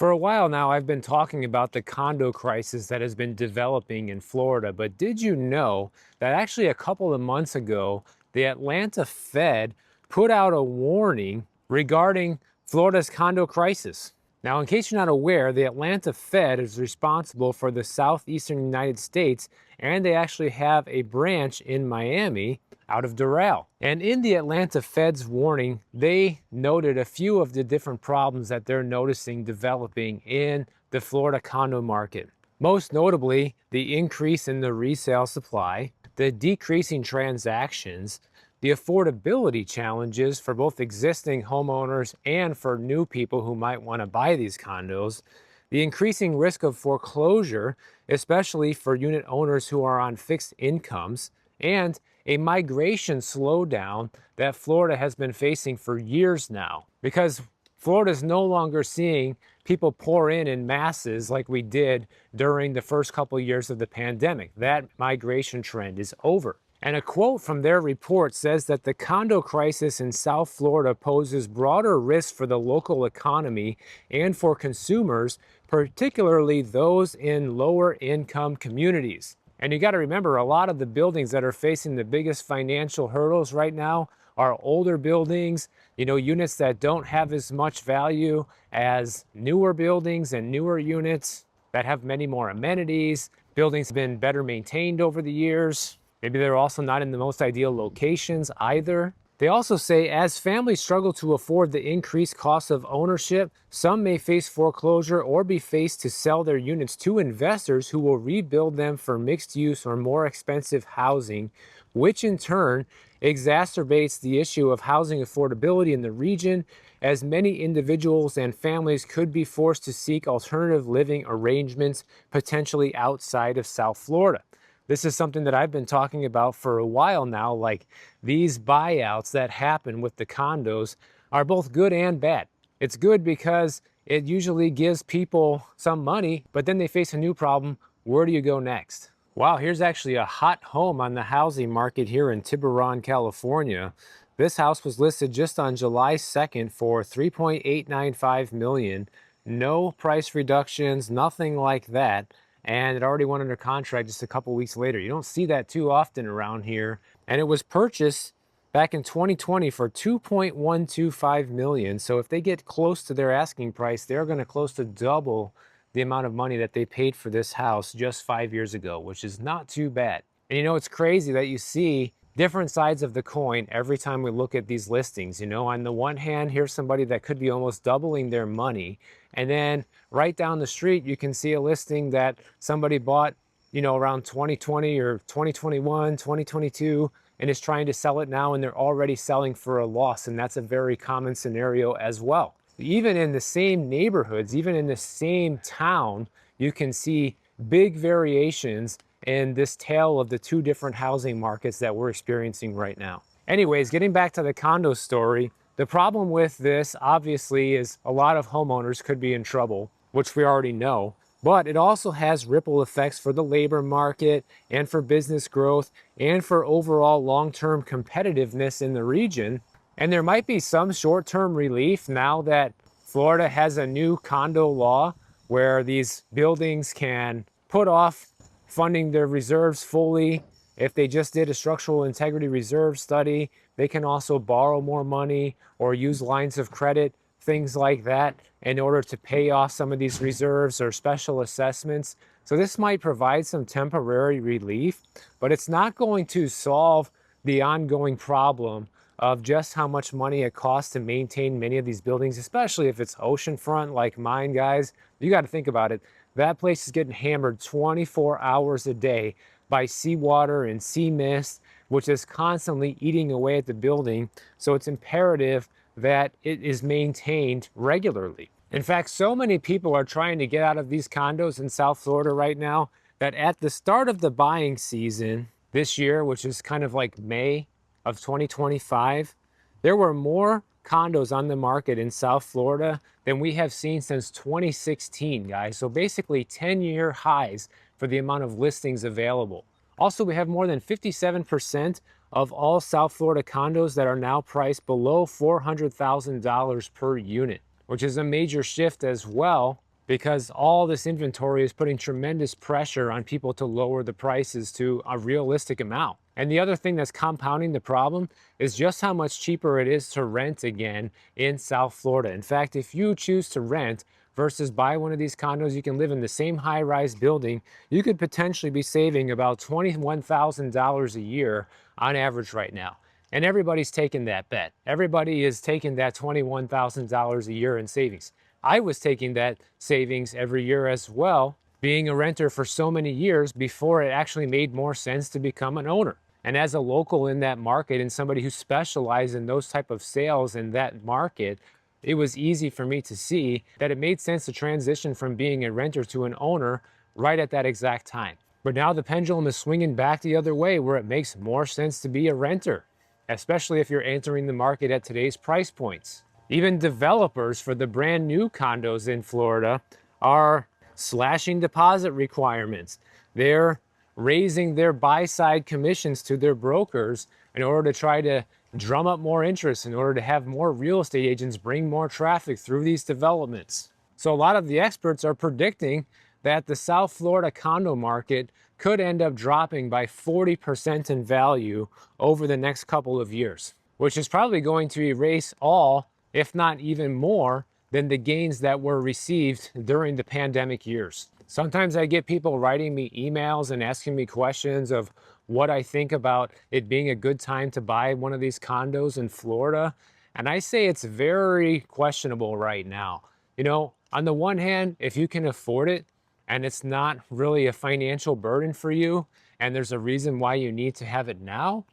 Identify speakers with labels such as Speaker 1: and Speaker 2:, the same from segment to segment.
Speaker 1: For a while now, I've been talking about the condo crisis that has been developing in Florida, but did you know that actually a couple of months ago, the Atlanta Fed put out a warning regarding Florida's condo crisis? Now, in case you're not aware, the Atlanta Fed is responsible for the southeastern United States, and they actually have a branch in Miami out of Doral. And in the Atlanta Fed's warning, they noted a few of the different problems that they're noticing developing in the Florida condo market. Most notably, the increase in the resale supply, the decreasing transactions, the affordability challenges for both existing homeowners and for new people who might want to buy these condos, the increasing risk of foreclosure, especially for unit owners who are on fixed incomes, and a migration slowdown that Florida has been facing for years now. Because Florida is no longer seeing people pour in masses like we did during the first couple of years of the pandemic. That migration trend is over. And a quote from their report says that the condo crisis in South Florida poses broader risks for the local economy and for consumers, particularly those in lower income communities. And you got to remember, a lot of the buildings that are facing the biggest financial hurdles right now are older buildings, units that don't have as much value as newer buildings and newer units that have many more amenities. Buildings have been better maintained over the years. Maybe they're also not in the most ideal locations either. They also say as families struggle to afford the increased cost of ownership, some may face foreclosure or be faced to sell their units to investors who will rebuild them for mixed use or more expensive housing, which in turn exacerbates the issue of housing affordability in the region, as many individuals and families could be forced to seek alternative living arrangements, potentially outside of South Florida. This is something that I've been talking about for a while now, like these buyouts that happen with the condos are both good and bad. It's good because it usually gives people some money, but then they face a new problem. Where do you go next? Wow, here's actually a hot home on the housing market here in Tiburon, California. This house was listed just on July 2nd for $3.895 million. No price reductions, nothing like that. And it already went under contract just a couple weeks later. You don't see that too often around here. And it was purchased back in 2020 for $2.125 million. So if they get close to their asking price, they're going to close to double the amount of money that they paid for this house just 5 years ago, which is not too bad. And it's crazy that you see different sides of the coin every time we look at these listings. On the one hand, here's somebody that could be almost doubling their money. And then right down the street, you can see a listing that somebody bought, around 2020 or 2021, 2022, and is trying to sell it now, and they're already selling for a loss. And that's a very common scenario as well. Even in the same neighborhoods, even in the same town, you can see big variations in this tale of the two different housing markets that we're experiencing right now. Anyways, getting back to the condo story, the problem with this obviously is a lot of homeowners could be in trouble, which we already know, but it also has ripple effects for the labor market and for business growth and for overall long-term competitiveness in the region. And there might be some short-term relief now that Florida has a new condo law where these buildings can put off funding their reserves fully. If they just did a structural integrity reserve study, they can also borrow more money or use lines of credit, things like that, in order to pay off some of these reserves or special assessments. So this might provide some temporary relief, but it's not going to solve the ongoing problem of just how much money it costs to maintain many of these buildings, especially if it's oceanfront like mine, guys. You got to think about it. That place is getting hammered 24 hours a day by seawater and sea mist, which is constantly eating away at the building. So it's imperative that it is maintained regularly. In fact, so many people are trying to get out of these condos in South Florida right now that at the start of the buying season this year, which is kind of like May of 2025, there were more condos on the market in South Florida than we have seen since 2016, guys. So basically 10-year highs for the amount of listings available. Also, we have more than 57% of all South Florida condos that are now priced below $400,000 per unit, which is a major shift as well because all this inventory is putting tremendous pressure on people to lower the prices to a realistic amount. And the other thing that's compounding the problem is just how much cheaper it is to rent again in South Florida. In fact, if you choose to rent versus buy one of these condos, you can live in the same high-rise building. You could potentially be saving about $21,000 a year on average right now. And everybody's taking that bet. Everybody is taking that $21,000 a year in savings. I was taking that savings every year as well, being a renter for so many years before it actually made more sense to become an owner. And as a local in that market and somebody who specialized in those type of sales in that market, it was easy for me to see that it made sense to transition from being a renter to an owner right at that exact time. But now the pendulum is swinging back the other way, where it makes more sense to be a renter, especially if you're entering the market at today's price points. Even developers for the brand new condos in Florida are slashing deposit requirements. They're raising their buy-side commissions to their brokers in order to try to drum up more interest, in order to have more real estate agents bring more traffic through these developments. So a lot of the experts are predicting that the South Florida condo market could end up dropping by 40% in value over the next couple of years, which is probably going to erase all, if not even more, than the gains that were received during the pandemic years. Sometimes I get people writing me emails and asking me questions of what I think about it being a good time to buy one of these condos in Florida. And I say it's very questionable right now. You know, on the one hand, if you can afford it and it's not really a financial burden for you, and there's a reason why you need to have it now,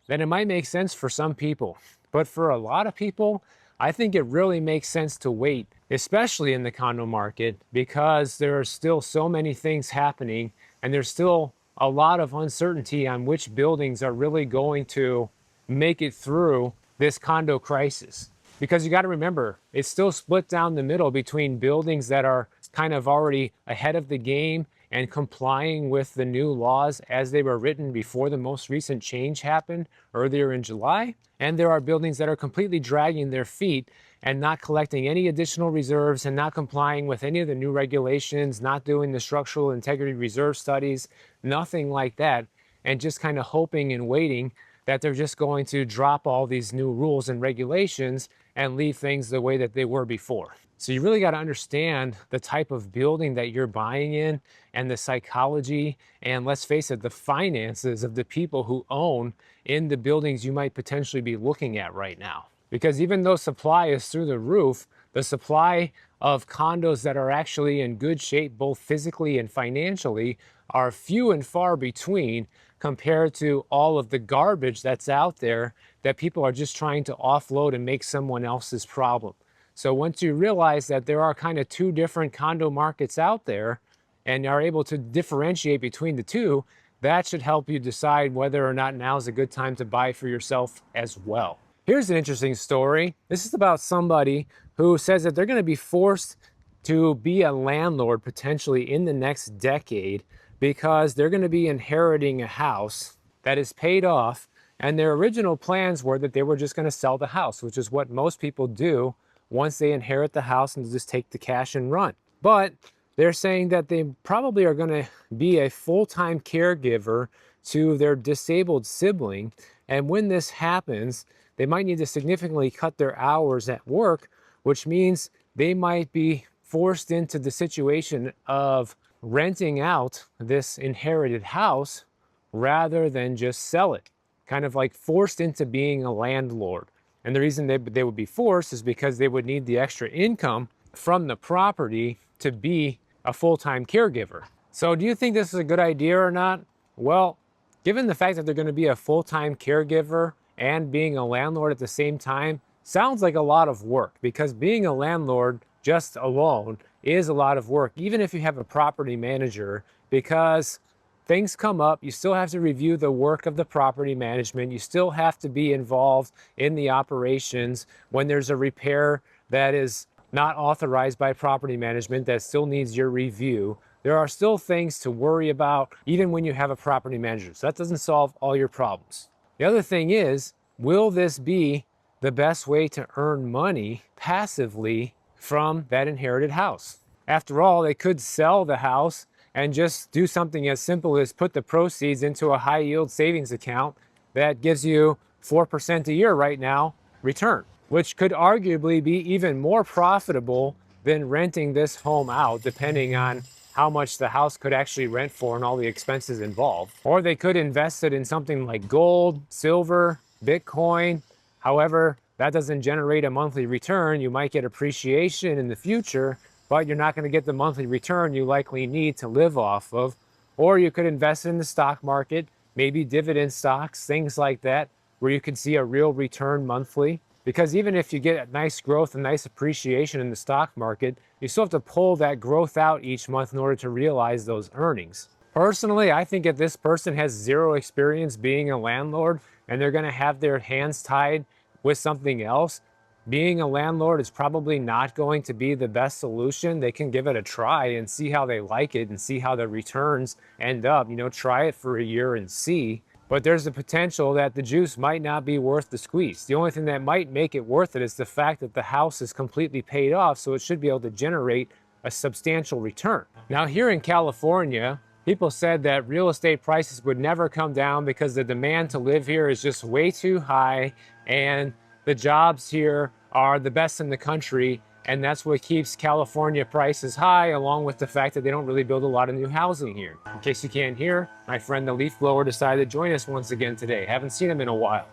Speaker 1: then it might make sense for some people. But for a lot of people, I think it really makes sense to wait, especially in the condo market, because there are still so many things happening and there's still a lot of uncertainty on which buildings are really going to make it through this condo crisis. Because you got to remember, it's still split down the middle between buildings that are kind of already ahead of the game and complying with the new laws as they were written before the most recent change happened earlier in July. And there are buildings that are completely dragging their feet and not collecting any additional reserves and not complying with any of the new regulations, not doing the structural integrity reserve studies, nothing like that, and just kind of hoping and waiting that they're just going to drop all these new rules and regulations and leave things the way that they were before. So you really got to understand the type of building that you're buying in and the psychology, and let's face it, the finances of the people who own in the buildings you might potentially be looking at right now. Because even though supply is through the roof, the supply of condos that are actually in good shape, both physically and financially, are few and far between compared to all of the garbage that's out there that people are just trying to offload and make someone else's problem. So once you realize that there are kind of two different condo markets out there and are able to differentiate between the two, that should help you decide whether or not now is a good time to buy for yourself as well. Here's an interesting story. This is about somebody who says that they're going to be forced to be a landlord potentially in the next decade because they're going to be inheriting a house that is paid off, and their original plans were that they were just going to sell the house, which is what most people do once they inherit the house and just take the cash and run. But they're saying that they probably are going to be a full-time caregiver to their disabled sibling, and when this happens, they might need to significantly cut their hours at work, which means they might be forced into the situation of renting out this inherited house rather than just sell it. Kind of like forced into being a landlord. And the reason they would be forced is because they would need the extra income from the property to be a full-time caregiver. So do you think this is a good idea or not? Well, given the fact that they're going to be a full-time caregiver and being a landlord at the same time, sounds like a lot of work, because being a landlord just alone is a lot of work, even if you have a property manager, because things come up, you still have to review the work of the property management, you still have to be involved in the operations when there's a repair that is not authorized by property management that still needs your review. There are still things to worry about even when you have a property manager, so that doesn't solve all your problems. The other thing is, will this be the best way to earn money passively from that inherited house? After all, they could sell the house and just do something as simple as put the proceeds into a high yield savings account that gives you 4% a year right now return, which could arguably be even more profitable than renting this home out, depending on how much the house could actually rent for and all the expenses involved. Or they could invest it in something like gold, silver, Bitcoin. However, that doesn't generate a monthly return. You might get appreciation in the future, but you're not going to get the monthly return you likely need to live off of. Or you could invest in the stock market, maybe dividend stocks, things like that, where you can see a real return monthly. Because even if you get nice growth and nice appreciation in the stock market, you still have to pull that growth out each month in order to realize those earnings. Personally, I think if this person has zero experience being a landlord and they're going to have their hands tied with something else, being a landlord is probably not going to be the best solution. They can give it a try and see how they like it and see how the returns end up. Try it for a year and see. But there's the potential that the juice might not be worth the squeeze. The only thing that might make it worth it is the fact that the house is completely paid off, so it should be able to generate a substantial return. Now, here in California, people said that real estate prices would never come down because the demand to live here is just way too high, and the jobs here are the best in the country, and that's what keeps California prices high, along with the fact that they don't really build a lot of new housing here. In case you can't hear, my friend the leaf blower decided to join us once again today. Haven't seen him in a while.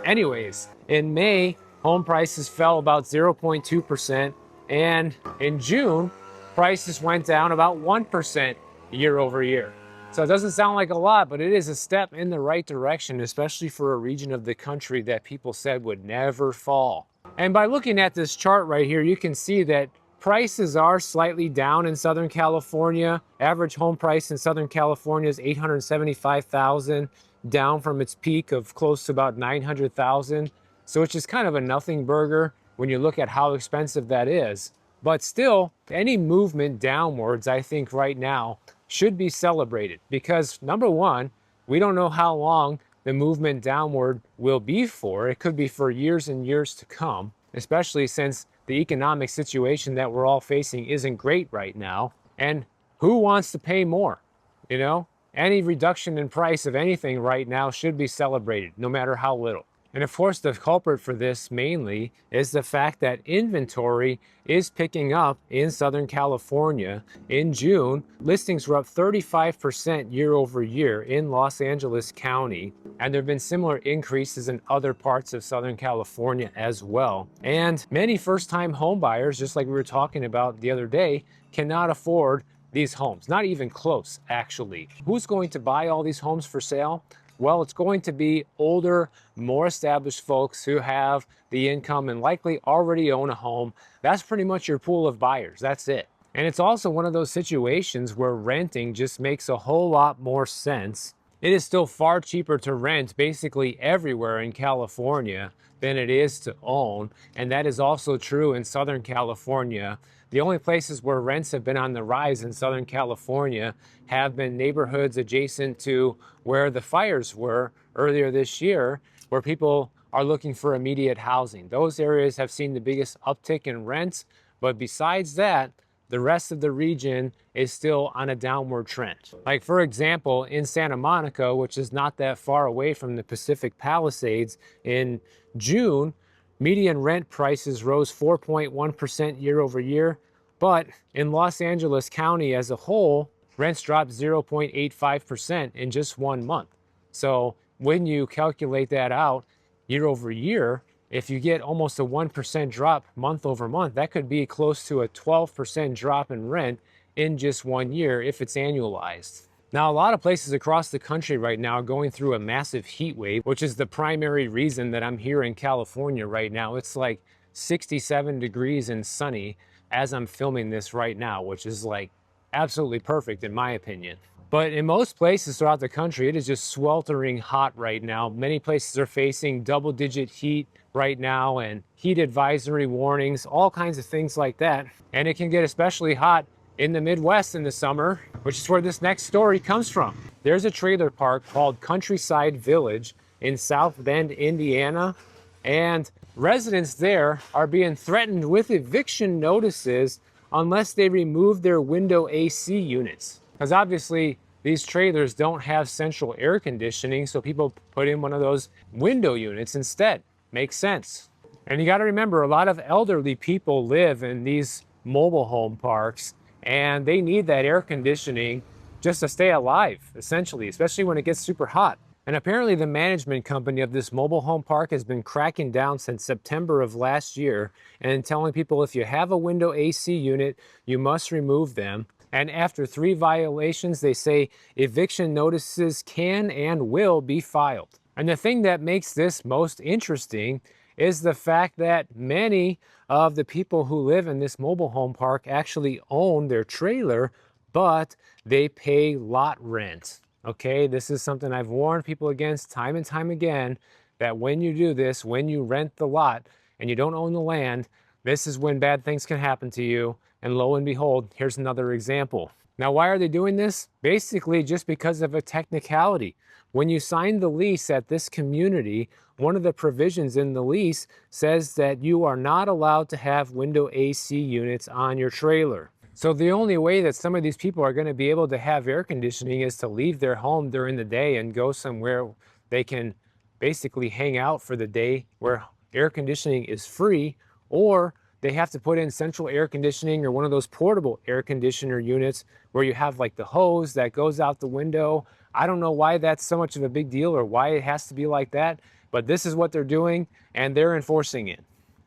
Speaker 1: Anyways, in May, home prices fell about 0.2%, and in June, prices went down about 1% year over year. So it doesn't sound like a lot, but it is a step in the right direction, especially for a region of the country that people said would never fall. And by looking at this chart right here, you can see that prices are slightly down in Southern California. Average home price in Southern California is $875,000, down from its peak of close to about $900,000. So it's just kind of a nothing burger when you look at how expensive that is. But still, any movement downwards, I think right now, should be celebrated because number one, we don't know how long the movement downward will be for. It could be for years and years to come, especially since the economic situation that we're all facing isn't great right now. And who wants to pay more? Any reduction in price of anything right now should be celebrated, no matter how little. And of course, the culprit for this mainly is the fact that inventory is picking up in Southern California. In June, listings were up 35% year over year in Los Angeles County. And there have been similar increases in other parts of Southern California as well. And many first-time home buyers, just like we were talking about the other day, cannot afford these homes. Not even close, actually. Who's going to buy all these homes for sale? Well, it's going to be older, more established folks who have the income and likely already own a home. That's pretty much your pool of buyers. That's it. And it's also one of those situations where renting just makes a whole lot more sense. It is still far cheaper to rent basically everywhere in California than it is to own. And that is also true in Southern California. The only places where rents have been on the rise in Southern California have been neighborhoods adjacent to where the fires were earlier this year, where people are looking for immediate housing. Those areas have seen the biggest uptick in rents, but besides that, the rest of the region is still on a downward trend. Like for example, in Santa Monica, which is not that far away from the Pacific Palisades, in June, median rent prices rose 4.1% year over year, but in Los Angeles County as a whole, rents dropped 0.85% in just 1 month. So when you calculate that out year over year, if you get almost a 1% drop month over month, that could be close to a 12% drop in rent in just 1 year if it's annualized. Now, a lot of places across the country right now are going through a massive heat wave, which is the primary reason that I'm here in California right now. It's like 67 degrees and sunny as I'm filming this right now, which is like absolutely perfect in my opinion. But in most places throughout the country, it is just sweltering hot right now. Many places are facing double-digit heat right now and heat advisory warnings, all kinds of things like that. And it can get especially hot in the Midwest in the summer, which is where this next story comes from. There's a trailer park called Countryside Village in South Bend, Indiana, and residents there are being threatened with eviction notices unless they remove their window AC units. Because obviously these trailers don't have central air conditioning, so people put in one of those window units instead. Makes sense. And you got to remember, a lot of elderly people live in these mobile home parks, and they need that air conditioning just to stay alive, essentially, especially when it gets super hot. And apparently the management company of this mobile home park has been cracking down since September of last year and telling people if you have a window AC unit, you must remove them. And after 3 violations, they say eviction notices can and will be filed. And the thing that makes this most interesting is the fact that many of the people who live in this mobile home park actually own their trailer, but they pay lot rent. Okay, this is something I've warned people against time and time again, that when you do this, when you rent the lot and you don't own the land, this is when bad things can happen to you. And lo and behold, here's another example. Now, why are they doing this? Basically, just because of a technicality. When you sign the lease at this community, one of the provisions in the lease says that you are not allowed to have window AC units on your trailer. So the only way that some of these people are going to be able to have air conditioning is to leave their home during the day and go somewhere they can basically hang out for the day where air conditioning is free, or they have to put in central air conditioning or one of those portable air conditioner units where you have like the hose that goes out the window. I don't know why that's so much of a big deal or why it has to be like that, but this is what they're doing and they're enforcing it.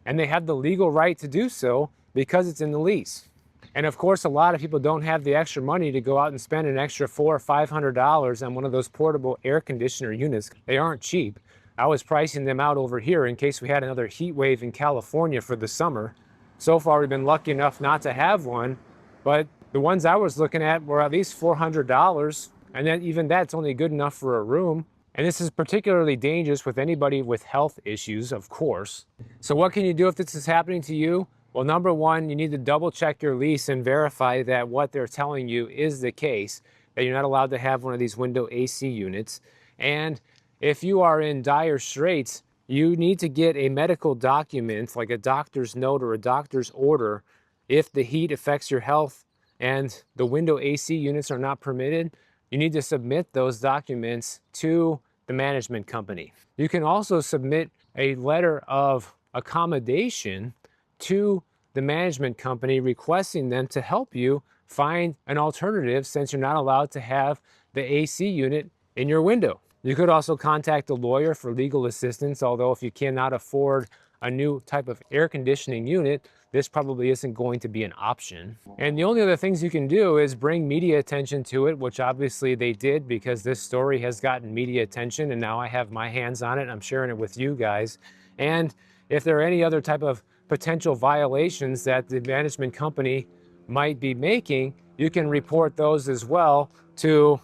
Speaker 1: And they have the legal right to do so because it's in the lease. And of course, a lot of people don't have the extra money to go out and spend an extra $400 or $500 on one of those portable air conditioner units. They aren't cheap. I was pricing them out over here in case we had another heat wave in California for the summer. So far, we've been lucky enough not to have one, but the ones I was looking at were at least $400, and then even that's only good enough for a room. And this is particularly dangerous with anybody with health issues, of course. So what can you do if this is happening to you? Well, number one, you need to double check your lease and verify that what they're telling you is the case, that you're not allowed to have one of these window AC units. And if you are in dire straits, you need to get a medical document, like a doctor's note or a doctor's order, if the heat affects your health and the window AC units are not permitted. You need to submit those documents to the management company. You can also submit a letter of accommodation to the management company requesting them to help you find an alternative since you're not allowed to have the AC unit in your window. You could also contact a lawyer for legal assistance, although if you cannot afford a new type of air conditioning unit, this probably isn't going to be an option. And the only other things you can do is bring media attention to it, which obviously they did because this story has gotten media attention and now I have my hands on it. I'm sharing it with you guys. And if there are any other type of potential violations that the management company might be making, you can report those as well to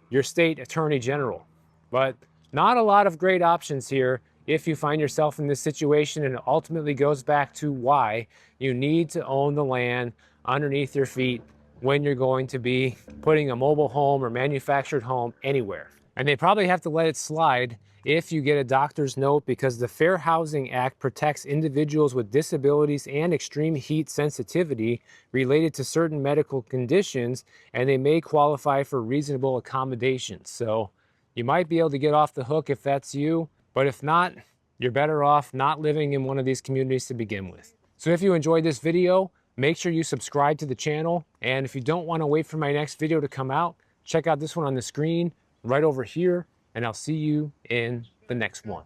Speaker 1: your state attorney general. But not a lot of great options here if you find yourself in this situation, and it ultimately goes back to why you need to own the land underneath your feet when you're going to be putting a mobile home or manufactured home anywhere. And they probably have to let it slide if you get a doctor's note, because the Fair Housing Act protects individuals with disabilities and extreme heat sensitivity related to certain medical conditions, and they may qualify for reasonable accommodations. So you might be able to get off the hook if that's you, but if not, you're better off not living in one of these communities to begin with. So if you enjoyed this video, make sure you subscribe to the channel. And if you don't want to wait for my next video to come out, check out this one on the screen right over here, and I'll see you in the next one.